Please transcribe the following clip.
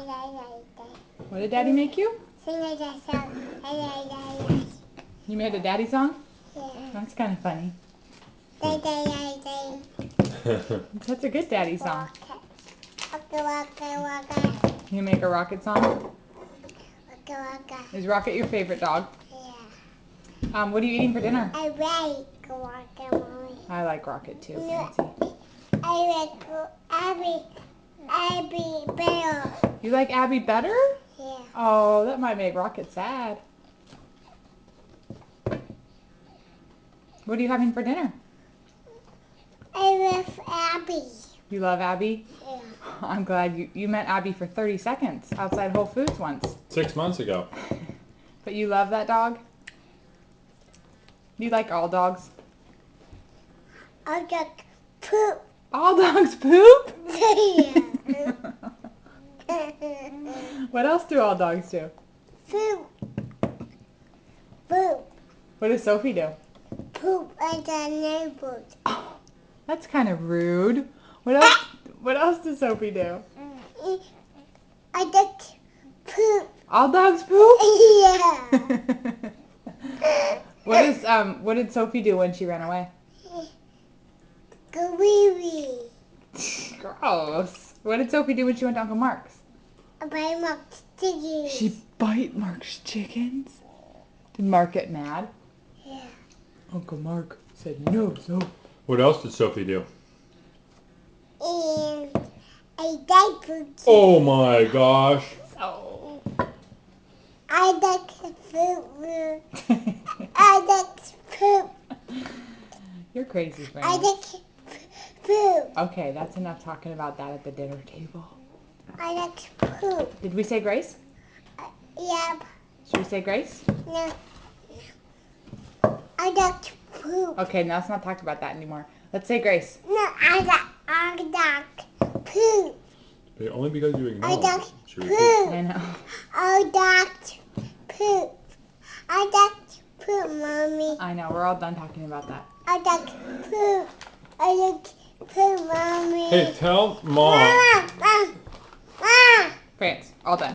What did Daddy make you? You made a Daddy song? Yeah. That's kind of funny. That's a good Daddy song. You make a Rocket song? Is Rocket your favorite dog? Yeah. What are you eating for dinner? I like guacamole. I like Rocket too, Fancy. I like Abby better. You like Abby better? Yeah. Oh, that might make Rocket sad. What are you having for dinner? I love Abby. You love Abby? Yeah. I'm glad you met Abby for 30 seconds outside Whole Foods once. 6 months ago. But you love that dog? You like all dogs? I like poop. All dogs poop? Yeah. What else do all dogs do? Poop. Poop. What does Sophie do? Poop at the neighbors. Oh, that's kind of rude. What else does Sophie do? I like poop. All dogs poop? Yeah. What did Sophie do when she ran away? Go wee. Gross. What did Sophie do when she went to Uncle Mark's? Buy my stickers. She bite Mark's chickens? Did Mark get mad? Yeah. Uncle Mark said no, so. What else did Sophie do? And I like poop. Oh my gosh. Oh. I like poop. I like poop. You're crazy, I friend. like poop. Okay, that's enough talking about that at the dinner table. I like poop. Did we say grace? Yep. Should we say grace? No. I like poop. Okay, now let's not talk about that anymore. Let's say grace. No, I like poop. But only because you I acknowledge like it. Should we poop. I know. I like poop. I like poop, Mommy. I know, we're all done talking about that. I like poop. I like poop, Mommy. Hey, tell Mom. Mama, Mama. France, all done.